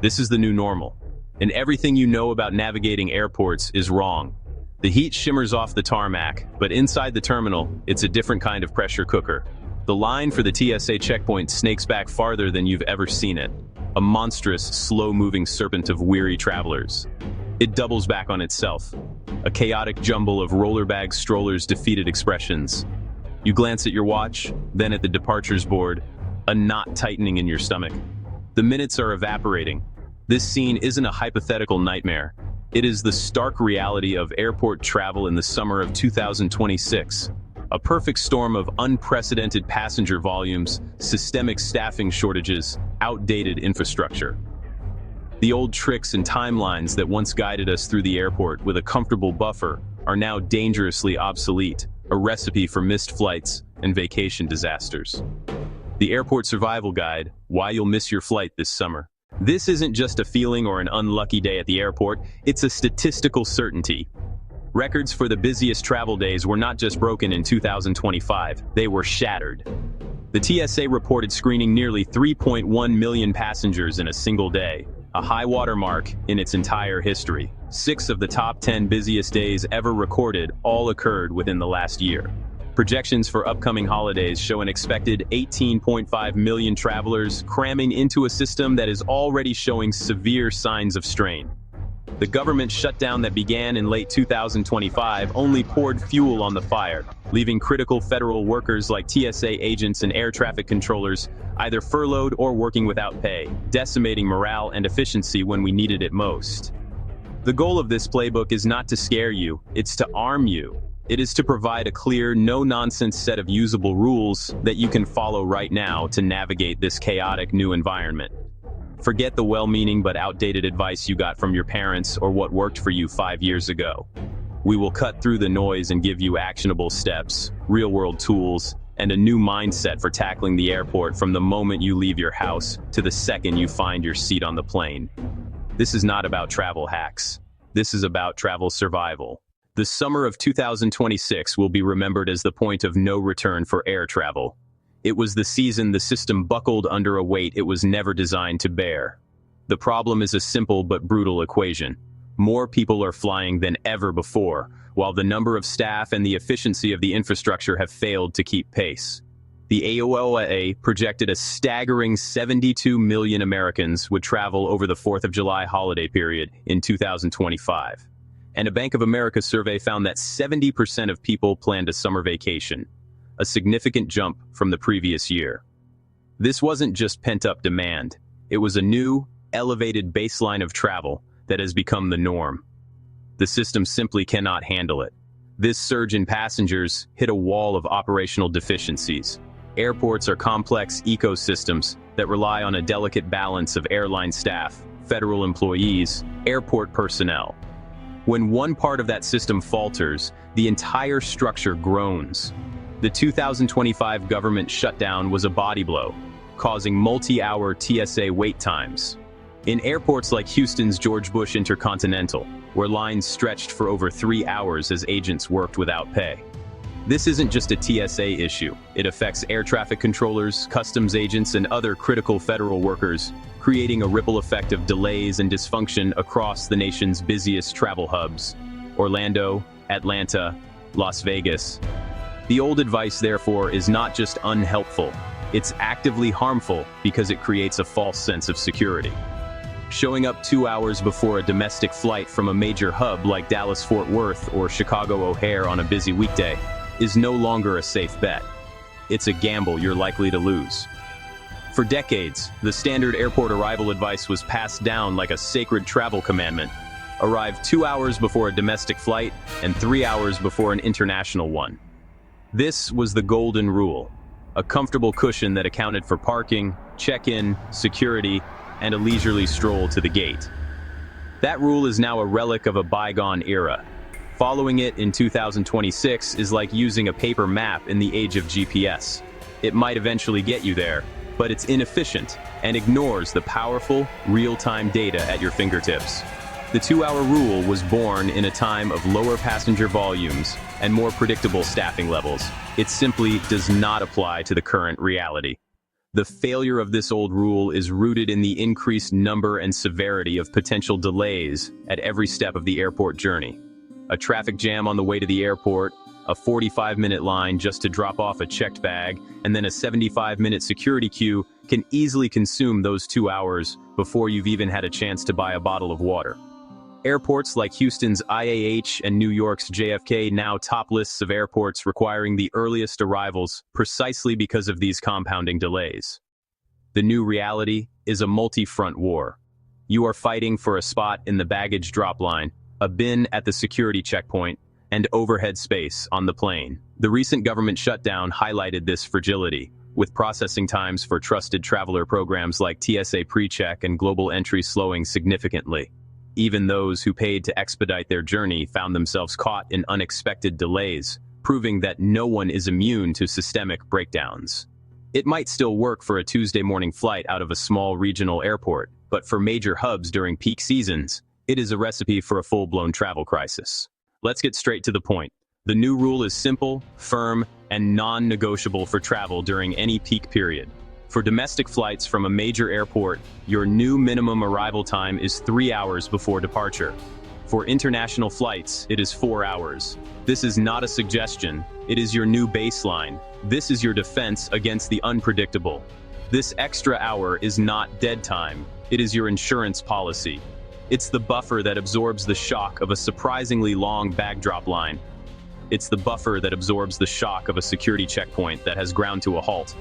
This is the new normal. And everything you know about navigating airports is wrong. The heat shimmers off the tarmac, but inside the terminal, it's a different kind of pressure cooker. The line for the TSA checkpoint snakes back farther than you've ever seen it. A monstrous, slow-moving serpent of weary travelers. It doubles back on itself. A chaotic jumble of roller bag strollers' defeated expressions. You glance at your watch, then at the departures board, a knot tightening in your stomach. The minutes are evaporating. This scene isn't a hypothetical nightmare. It is the stark reality of airport travel in the summer of 2026. A perfect storm of unprecedented passenger volumes, systemic staffing shortages, outdated infrastructure. The old tricks and timelines that once guided us through the airport with a comfortable buffer are now dangerously obsolete, a recipe for missed flights and vacation disasters. The Airport Survival Guide: Why You'll Miss Your Flight This Summer. This isn't just a feeling or an unlucky day at the airport, it's a statistical certainty. Records for the busiest travel days were not just broken in 2025, they were shattered. The TSA reported screening nearly 3.1 million passengers in a single day, a high watermark in its entire history. 6 of the top 10 busiest days ever recorded all occurred within the last year. Projections for upcoming holidays show an expected 18.5 million travelers cramming into a system that is already showing severe signs of strain. The government shutdown that began in late 2025 only poured fuel on the fire, leaving critical federal workers like TSA agents and air traffic controllers either furloughed or working without pay, decimating morale and efficiency when we needed it most. The goal of this playbook is not to scare you, it's to arm you. It is to provide a clear, no-nonsense set of usable rules that you can follow right now to navigate this chaotic new environment. Forget the well-meaning but outdated advice you got from your parents or what worked for you 5 years ago. We will cut through the noise and give you actionable steps, real-world tools, and a new mindset for tackling the airport from the moment you leave your house to the second you find your seat on the plane. This is not about travel hacks. This is about travel survival. The summer of 2026 will be remembered as the point of no return for air travel. It was the season the system buckled under a weight it was never designed to bear. The problem is a simple but brutal equation. More people are flying than ever before, while the number of staff and the efficiency of the infrastructure have failed to keep pace. The AOLA projected a staggering 72 million Americans would travel over the 4th of July holiday period in 2025. And a Bank of America survey found that 70% of people planned a summer vacation, a significant jump from the previous year. This wasn't just pent-up demand. It was a new, elevated baseline of travel that has become the norm. The system simply cannot handle it. This surge in passengers hit a wall of operational deficiencies. Airports are complex ecosystems that rely on a delicate balance of airline staff, federal employees, airport personnel. When one part of that system falters, the entire structure groans. The 2025 government shutdown was a body blow, causing multi-hour TSA wait times. In airports like Houston's George Bush Intercontinental, where lines stretched for over 3 hours as agents worked without pay. This isn't just a TSA issue. It affects air traffic controllers, customs agents, and other critical federal workers, creating a ripple effect of delays and dysfunction across the nation's busiest travel hubs: Orlando, Atlanta, Las Vegas. The old advice, therefore, is not just unhelpful, it's actively harmful because it creates a false sense of security. Showing up 2 hours before a domestic flight from a major hub like Dallas-Fort Worth or Chicago O'Hare on a busy weekday is no longer a safe bet. It's a gamble you're likely to lose. For decades, the standard airport arrival advice was passed down like a sacred travel commandment. Arrive 2 hours before a domestic flight and 3 hours before an international one. This was the golden rule, a comfortable cushion that accounted for parking, check-in, security, and a leisurely stroll to the gate. That rule is now a relic of a bygone era. Following it in 2026 is like using a paper map in the age of GPS. It might eventually get you there, but it's inefficient and ignores the powerful, real-time data at your fingertips. The 2-hour rule was born in a time of lower passenger volumes and more predictable staffing levels. It simply does not apply to the current reality. The failure of this old rule is rooted in the increased number and severity of potential delays at every step of the airport journey. A traffic jam on the way to the airport, a 45-minute line just to drop off a checked bag, and then a 75-minute security queue can easily consume those 2 hours before you've even had a chance to buy a bottle of water. Airports like Houston's IAH and New York's JFK now top lists of airports requiring the earliest arrivals precisely because of these compounding delays. The new reality is a multi-front war. You are fighting for a spot in the baggage drop line, a bin at the security checkpoint, and overhead space on the plane. The recent government shutdown highlighted this fragility, with processing times for trusted traveler programs like TSA PreCheck and Global Entry slowing significantly. Even those who paid to expedite their journey found themselves caught in unexpected delays, proving that no one is immune to systemic breakdowns. It might still work for a Tuesday morning flight out of a small regional airport, but for major hubs during peak seasons, it is a recipe for a full-blown travel crisis. Let's get straight to the point. The new rule is simple, firm, and non-negotiable for travel during any peak period. For domestic flights from a major airport, your new minimum arrival time is 3 hours before departure. For international flights, it is 4 hours. This is not a suggestion, it is your new baseline. This is your defense against the unpredictable. This extra hour is not dead time, it is your insurance policy. It's the buffer that absorbs the shock of a surprisingly long bag drop line. It's the buffer that absorbs the shock of a security checkpoint that has ground to a halt.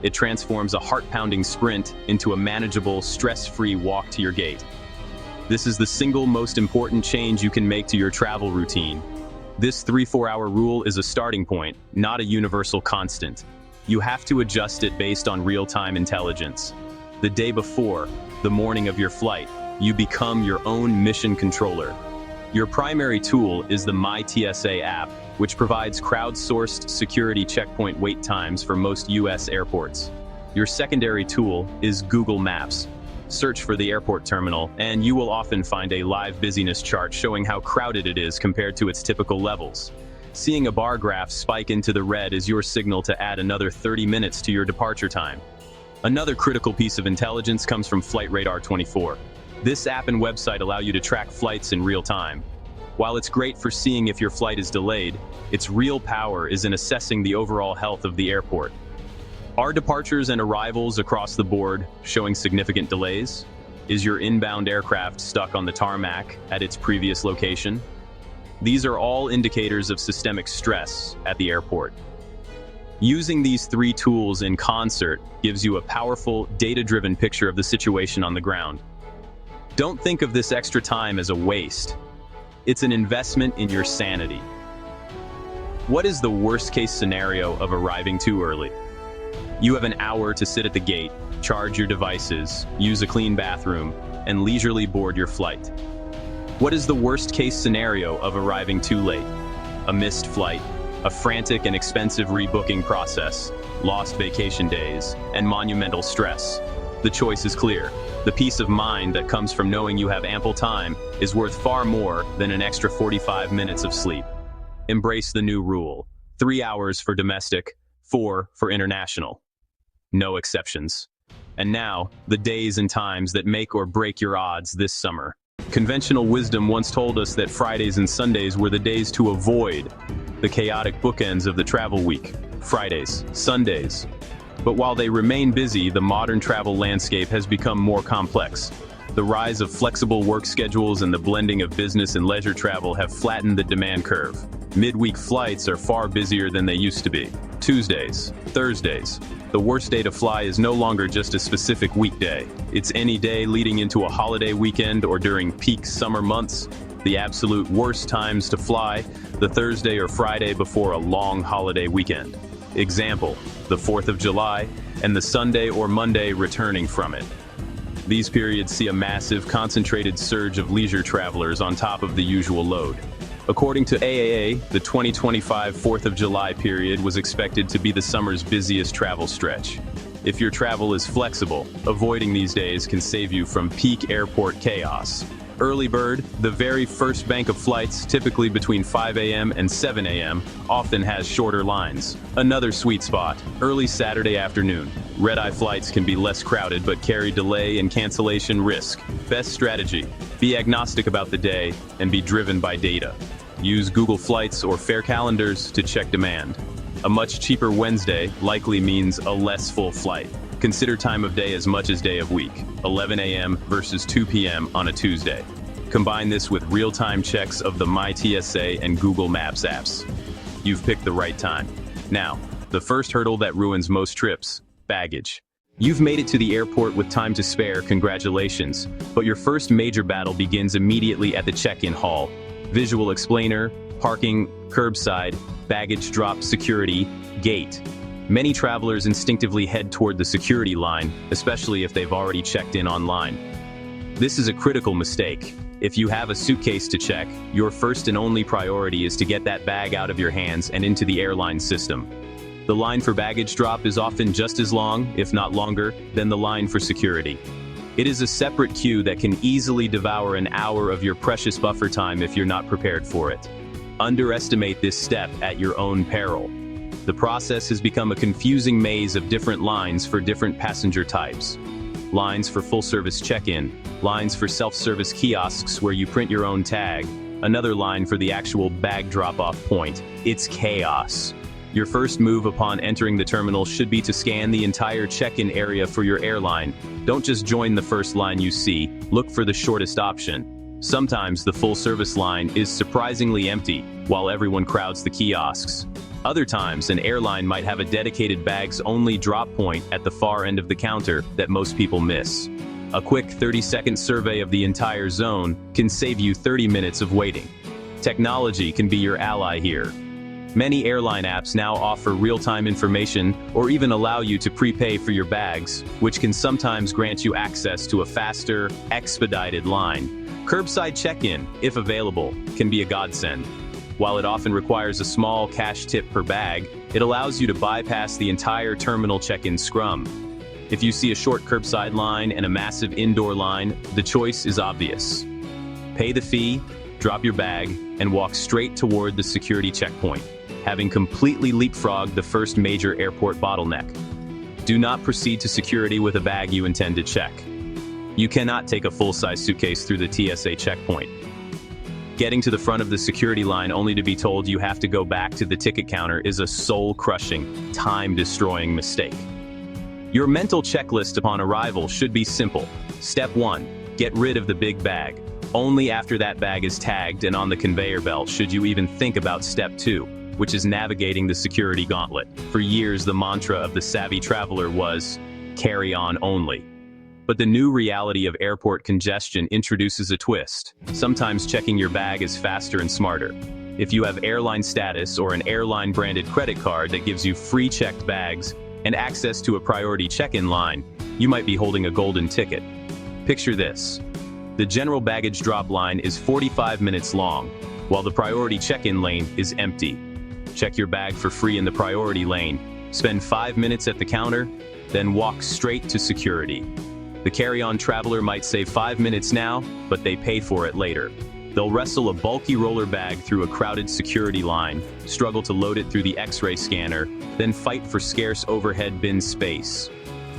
It transforms a heart-pounding sprint into a manageable, stress-free walk to your gate. This is the single most important change you can make to your travel routine. This 3-4 hour rule is a starting point, not a universal constant. You have to adjust it based on real-time intelligence. The day before, the morning of your flight, you become your own mission controller. Your primary tool is the MyTSA app, which provides crowdsourced security checkpoint wait times for most US airports. Your secondary tool is Google Maps. Search for the airport terminal, and you will often find a live busyness chart showing how crowded it is compared to its typical levels. Seeing a bar graph spike into the red is your signal to add another 30 minutes to your departure time. Another critical piece of intelligence comes from Flight Radar 24. This app and website allow you to track flights in real time. While it's great for seeing if your flight is delayed, its real power is in assessing the overall health of the airport. Are departures and arrivals across the board showing significant delays? Is your inbound aircraft stuck on the tarmac at its previous location? These are all indicators of systemic stress at the airport. Using these 3 tools in concert gives you a powerful, data-driven picture of the situation on the ground. Don't think of this extra time as a waste. It's an investment in your sanity. What is the worst-case scenario of arriving too early? You have an hour to sit at the gate, charge your devices, use a clean bathroom, and leisurely board your flight. What is the worst-case scenario of arriving too late? A missed flight, a frantic and expensive rebooking process, lost vacation days, and monumental stress. The choice is clear. The peace of mind that comes from knowing you have ample time is worth far more than an extra 45 minutes of sleep. Embrace the new rule. 3 hours for domestic, 4 for international. No exceptions. And now, the days and times that make or break your odds this summer. Conventional wisdom once told us that Fridays and Sundays were the days to avoid, the chaotic bookends of the travel week. Fridays, Sundays. But while they remain busy, the modern travel landscape has become more complex. The rise of flexible work schedules and the blending of business and leisure travel have flattened the demand curve. Midweek flights are far busier than they used to be. Tuesdays, Thursdays. The worst day to fly is no longer just a specific weekday. It's any day leading into a holiday weekend or during peak summer months. The absolute worst times to fly, the Thursday or Friday before a long holiday weekend. Example, the 4th of July, and the Sunday or Monday returning from it. These periods see a massive, concentrated surge of leisure travelers on top of the usual load. According to AAA, the 2025 4th of July period was expected to be the summer's busiest travel stretch. If your travel is flexible, avoiding these days can save you from peak airport chaos. Early bird, the very first bank of flights, typically between 5 a.m. and 7 a.m., often has shorter lines. Another sweet spot, early Saturday afternoon. Red-eye flights can be less crowded but carry delay and cancellation risk. Best strategy, be agnostic about the day and be driven by data. Use Google Flights or fare calendars to check demand. A much cheaper Wednesday likely means a less full flight. Consider time of day as much as day of week, 11 a.m. versus 2 p.m. on a Tuesday. Combine this with real-time checks of the MyTSA and Google Maps apps. You've picked the right time. Now, the first hurdle that ruins most trips, baggage. You've made it to the airport with time to spare, congratulations. But your first major battle begins immediately at the check-in hall. Visual explainer, parking, curbside, baggage drop, security, gate. Many travelers instinctively head toward the security line, especially if they've already checked in online. This is a critical mistake. If you have a suitcase to check, your first and only priority is to get that bag out of your hands and into the airline system. The line for baggage drop is often just as long, if not longer, than the line for security. It is a separate queue that can easily devour an hour of your precious buffer time if you're not prepared for it. Underestimate this step at your own peril. The process has become a confusing maze of different lines for different passenger types. Lines for full-service check-in, lines for self-service kiosks where you print your own tag, another line for the actual bag drop-off point. It's chaos. Your first move upon entering the terminal should be to scan the entire check-in area for your airline. Don't just join the first line you see, look for the shortest option. Sometimes the full-service line is surprisingly empty, while everyone crowds the kiosks. Other times, an airline might have a dedicated bags-only drop point at the far end of the counter that most people miss. A quick 30-second survey of the entire zone can save you 30 minutes of waiting. Technology can be your ally here. Many airline apps now offer real-time information or even allow you to prepay for your bags, which can sometimes grant you access to a faster, expedited line. Curbside check-in, if available, can be a godsend. While it often requires a small cash tip per bag, it allows you to bypass the entire terminal check-in scrum. If you see a short curbside line and a massive indoor line, the choice is obvious. Pay the fee, drop your bag, and walk straight toward the security checkpoint, having completely leapfrogged the first major airport bottleneck. Do not proceed to security with a bag you intend to check. You cannot take a full-size suitcase through the TSA checkpoint. Getting to the front of the security line only to be told you have to go back to the ticket counter is a soul-crushing, time-destroying mistake. Your mental checklist upon arrival should be simple. Step 1. Get rid of the big bag. Only after that bag is tagged and on the conveyor belt should you even think about Step 2, which is navigating the security gauntlet. For years, the mantra of the savvy traveler was, carry on only. But the new reality of airport congestion introduces a twist. Sometimes checking your bag is faster and smarter. If you have airline status or an airline-branded credit card that gives you free checked bags and access to a priority check-in line, you might be holding a golden ticket. Picture this. The general baggage drop line is 45 minutes long, while the priority check-in lane is empty. Check your bag for free in the priority lane, spend 5 minutes at the counter, then walk straight to security. The carry-on traveler might save 5 minutes now, but they pay for it later. They'll wrestle a bulky roller bag through a crowded security line, struggle to load it through the X-ray scanner, then fight for scarce overhead bin space.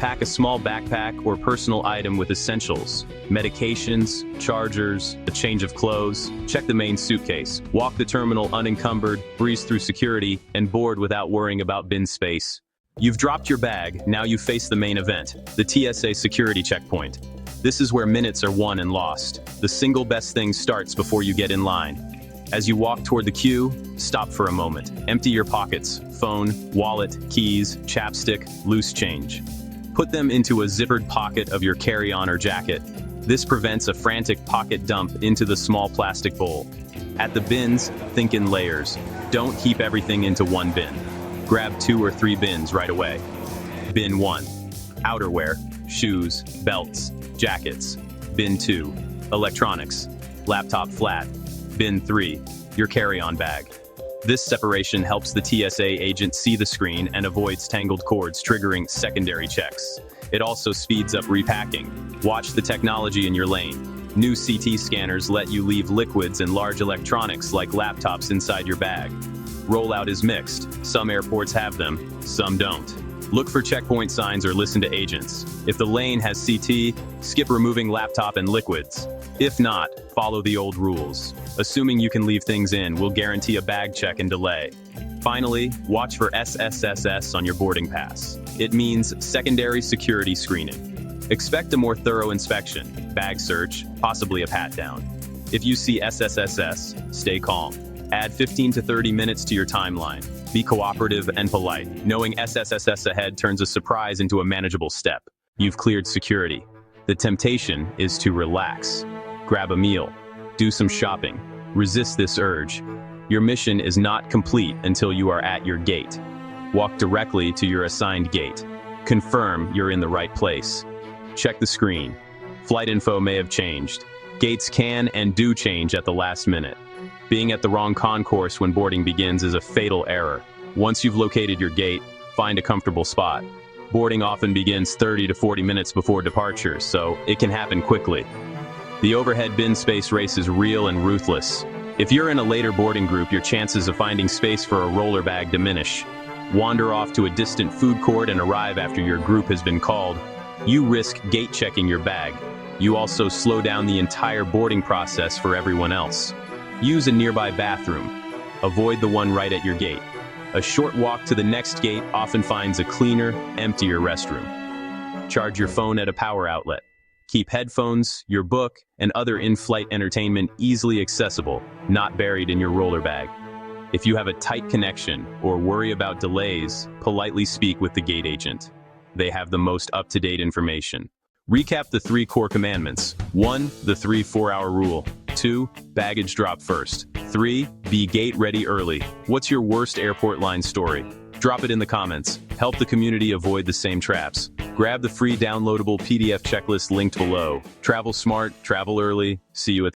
Pack a small backpack or personal item with essentials, medications, chargers, a change of clothes. Check the main suitcase, walk the terminal unencumbered, breeze through security, and board without worrying about bin space. You've dropped your bag, now you face the main event, the TSA security checkpoint. This is where minutes are won and lost. The single best thing starts before you get in line. As you walk toward the queue, stop for a moment. Empty your pockets, phone, wallet, keys, chapstick, loose change. Put them into a zippered pocket of your carry-on or jacket. This prevents a frantic pocket dump into the small plastic bowl. At the bins, think in layers. Don't heap everything into one bin. Grab 2 or 3 bins right away. Bin 1. Outerwear, shoes, belts, jackets. Bin 2. Electronics, laptop flat. Bin 3. Your carry-on bag. This separation helps the TSA agent see the screen and avoids tangled cords triggering secondary checks. It also speeds up repacking. Watch the technology in your lane. New CT scanners let you leave liquids and large electronics like laptops inside your bag. Rollout is mixed. Some airports have them, some don't. Look for checkpoint signs or listen to agents. If the lane has CT, skip removing laptop and liquids. If not, follow the old rules. Assuming you can leave things in, we'll guarantee a bag check and delay. Finally, watch for SSSS on your boarding pass. It means secondary security screening. Expect a more thorough inspection, bag search, possibly a pat-down. If you see SSSS, stay calm. Add 15 to 30 minutes to your timeline. Be cooperative and polite. Knowing SSSS ahead turns a surprise into a manageable step. You've cleared security. The temptation is to relax. Grab a meal. Do some shopping. Resist this urge. Your mission is not complete until you are at your gate. Walk directly to your assigned gate. Confirm you're in the right place. Check the screen. Flight info may have changed. Gates can and do change at the last minute. Being at the wrong concourse when boarding begins is a fatal error. Once you've located your gate, find a comfortable spot. Boarding often begins 30 to 40 minutes before departure, so it can happen quickly. The overhead bin space race is real and ruthless. If you're in a later boarding group, your chances of finding space for a roller bag diminish. Wander off to a distant food court and arrive after your group has been called. You risk gate checking your bag. You also slow down the entire boarding process for everyone else. Use a nearby bathroom. Avoid the one right at your gate. A short walk to the next gate often finds a cleaner, emptier restroom. Charge your phone at a power outlet. Keep headphones, your book, and other in-flight entertainment easily accessible, not buried in your roller bag. If you have a tight connection or worry about delays, politely speak with the gate agent. They have the most up-to-date information. Recap the 3 core commandments. 1. The 3 4-hour rule. 2. Baggage drop first. 3. Be gate ready early. What's your worst airport line story? Drop it in the comments. Help the community avoid the same traps. Grab the free downloadable PDF checklist linked below. Travel smart, travel early. See you at